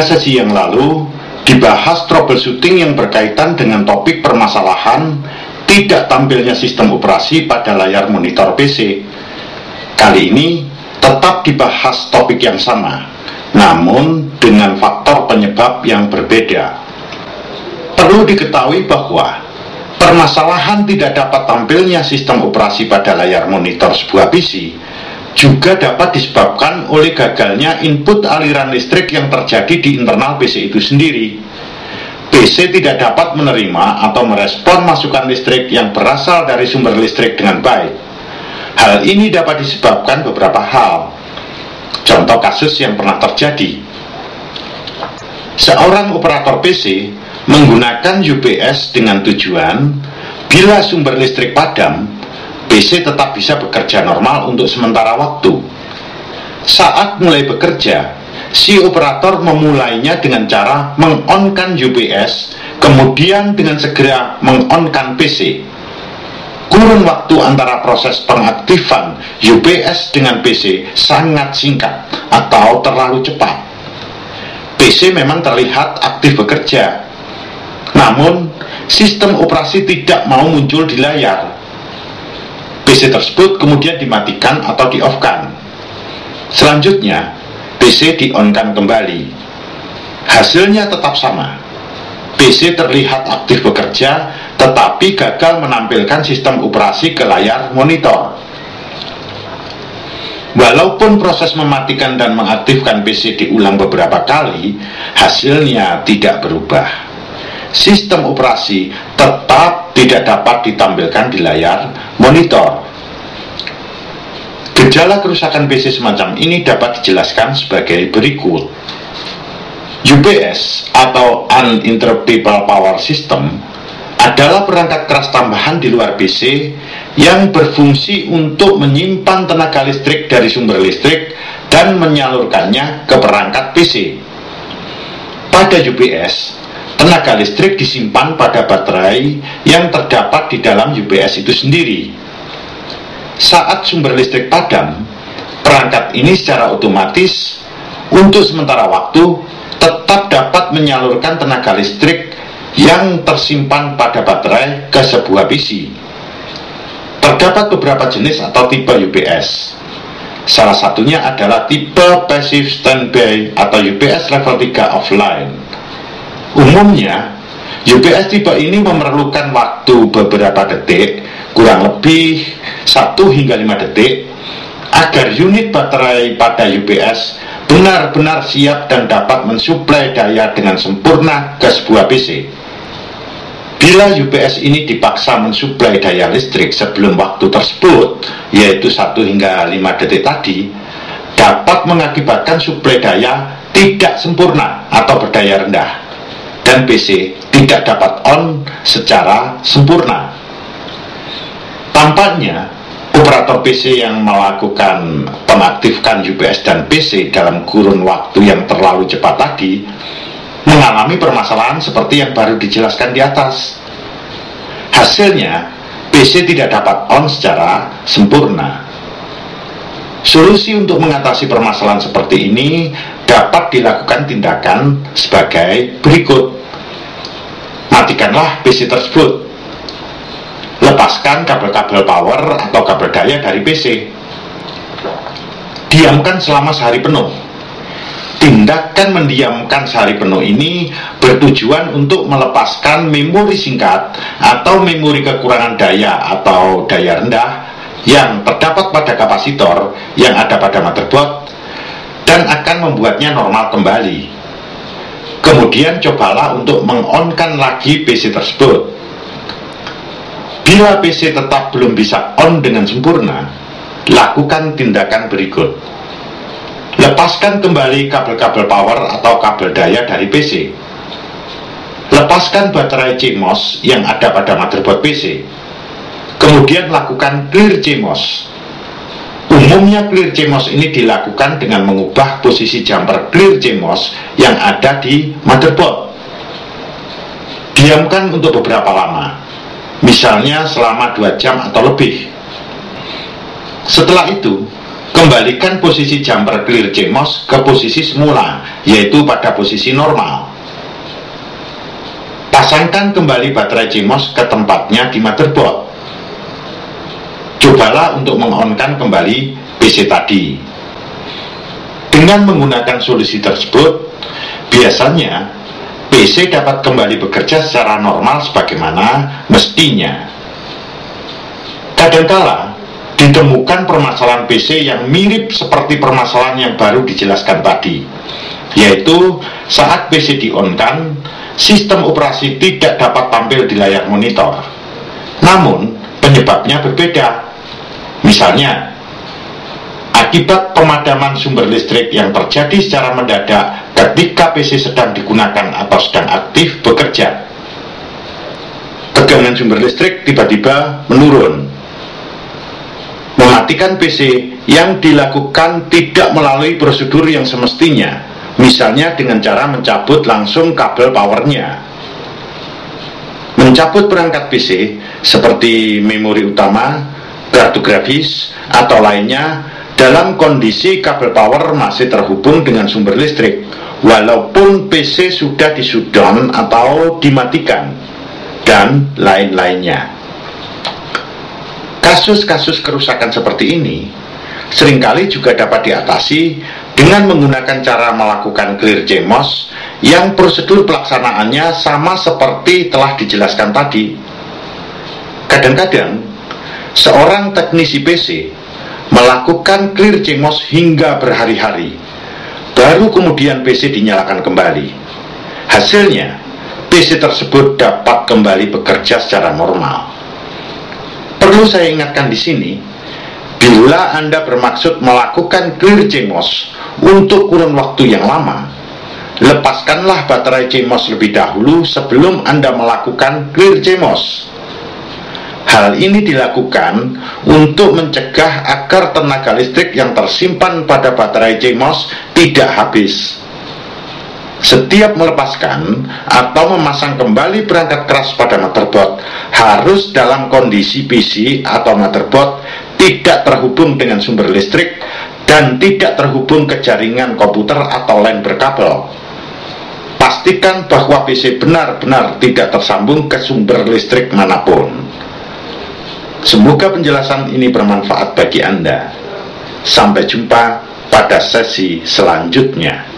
sesi yang lalu dibahas troubleshooting yang berkaitan dengan topik permasalahan tidak tampilnya sistem operasi pada layar monitor PC. Kali ini tetap dibahas topik yang sama, namun dengan faktor penyebab yang berbeda. Perlu diketahui bahwa permasalahan tidak dapat tampilnya sistem operasi pada layar monitor sebuah PC juga dapat disebabkan oleh gagalnya input aliran listrik yang terjadi di internal PC itu sendiri. PC tidak dapat menerima atau merespon masukan listrik yang berasal dari sumber listrik dengan baik. Hal ini dapat disebabkan beberapa hal. Contoh kasus yang pernah terjadi. Seorang operator PC menggunakan UPS dengan tujuan bila sumber listrik padam, PC tetap bisa bekerja normal untuk sementara waktu. Saat mulai bekerja, si operator memulainya dengan cara meng-on-kan UPS, kemudian dengan segera meng-on-kan PC. Kurun waktu antara proses pengaktifan UPS dengan PC sangat singkat atau terlalu cepat. PC memang terlihat aktif bekerja, namun sistem operasi tidak mau muncul di layar. PC tersebut kemudian dimatikan atau di-off-kan. Selanjutnya, PC di-on-kan kembali. Hasilnya tetap sama. PC terlihat aktif bekerja, tetapi gagal menampilkan sistem operasi ke layar monitor. Walaupun proses mematikan dan mengaktifkan PC diulang beberapa kali, hasilnya tidak berubah. Sistem operasi tetap tidak dapat ditampilkan di layar monitor. Gejala kerusakan PC semacam ini dapat dijelaskan sebagai berikut. UPS atau Uninterruptible Power System adalah perangkat keras tambahan di luar PC yang berfungsi untuk menyimpan tenaga listrik dari sumber listrik dan menyalurkannya ke perangkat PC. Pada UPS, tenaga listrik disimpan pada baterai yang terdapat di dalam UPS itu sendiri. Saat sumber listrik padam, perangkat ini secara otomatis untuk sementara waktu tetap dapat menyalurkan tenaga listrik yang tersimpan pada baterai ke sebuah PC. Terdapat beberapa jenis atau tipe UPS. Salah satunya adalah tipe Passive Standby atau UPS level 3 offline. Umumnya, UPS tipe ini memerlukan waktu beberapa detik, kurang lebih 1 hingga 5 detik, agar unit baterai pada UPS benar-benar siap dan dapat mensuplai daya dengan sempurna ke sebuah PC. Bila UPS ini dipaksa mensuplai daya listrik sebelum waktu tersebut, yaitu 1 hingga 5 detik tadi, dapat mengakibatkan suplai daya tidak sempurna atau berdaya rendah, dan PC tidak dapat on secara sempurna. Tampaknya, operator PC yang melakukan pengaktifkan UPS dan PC dalam kurun waktu yang terlalu cepat tadi mengalami permasalahan seperti yang baru dijelaskan di atas. Hasilnya, PC tidak dapat on secara sempurna. Solusi untuk mengatasi permasalahan seperti ini dapat dilakukan tindakan sebagai berikut. Matikanlah PC tersebut. Lepaskan kabel-kabel power atau kabel daya dari PC. Diamkan selama sehari penuh. Tindakan mendiamkan sehari penuh ini bertujuan untuk melepaskan memori singkat atau memori kekurangan daya atau daya rendah yang terdapat pada kapasitor yang ada pada motherboard dan akan membuatnya normal kembali. Kemudian cobalah untuk meng-on-kan lagi PC tersebut. Bila PC tetap belum bisa on dengan sempurna, lakukan tindakan berikut. Lepaskan kembali kabel-kabel power atau kabel daya dari PC. Lepaskan baterai CMOS yang ada pada motherboard PC. Kemudian lakukan clear CMOS. Umumnya clear CMOS ini dilakukan dengan mengubah posisi jumper clear CMOS yang ada di motherboard. Diamkan untuk beberapa lama, misalnya selama 2 jam atau lebih. Setelah itu, kembalikan posisi jumper clear CMOS ke posisi semula, yaitu pada posisi normal. Pasangkan kembali baterai CMOS ke tempatnya di motherboard. Cobalah untuk mengonkan kembali PC tadi. Dengan menggunakan solusi tersebut, biasanya PC dapat kembali bekerja secara normal sebagaimana mestinya. Kadangkala ditemukan permasalahan PC yang mirip seperti permasalahan yang baru dijelaskan tadi, yaitu saat PC di-on-kan, sistem operasi tidak dapat tampil di layar monitor. Namun, penyebabnya berbeda. Misalnya, akibat pemadaman sumber listrik yang terjadi secara mendadak ketika PC sedang digunakan atau sedang aktif bekerja. Tegangan sumber listrik tiba-tiba menurun. Mematikan PC yang dilakukan tidak melalui prosedur yang semestinya, misalnya dengan cara mencabut langsung kabel powernya. Mencabut perangkat PC seperti memori utama, kartu grafis, atau lainnya dalam kondisi kabel power masih terhubung dengan sumber listrik, walaupun PC sudah di-shutdown atau dimatikan, dan lain-lainnya. Kasus-kasus kerusakan seperti ini seringkali juga dapat diatasi dengan menggunakan cara melakukan clear CMOS yang prosedur pelaksanaannya sama seperti telah dijelaskan tadi. Kadang-kadang seorang teknisi PC melakukan clear CMOS hingga berhari-hari, baru kemudian PC dinyalakan kembali. Hasilnya, PC tersebut dapat kembali bekerja secara normal. Perlu saya ingatkan di sini, bila Anda bermaksud melakukan clear CMOS untuk kurun waktu yang lama, lepaskanlah baterai CMOS lebih dahulu sebelum Anda melakukan clear CMOS. Hal ini dilakukan untuk mencegah agar tenaga listrik yang tersimpan pada baterai CMOS tidak habis. Setiap melepaskan atau memasang kembali perangkat keras pada motherboard harus dalam kondisi PC atau motherboard tidak terhubung dengan sumber listrik dan tidak terhubung ke jaringan komputer atau LAN berkabel. Pastikan bahwa PC benar-benar tidak tersambung ke sumber listrik manapun. Semoga penjelasan ini bermanfaat bagi Anda. Sampai jumpa pada sesi selanjutnya.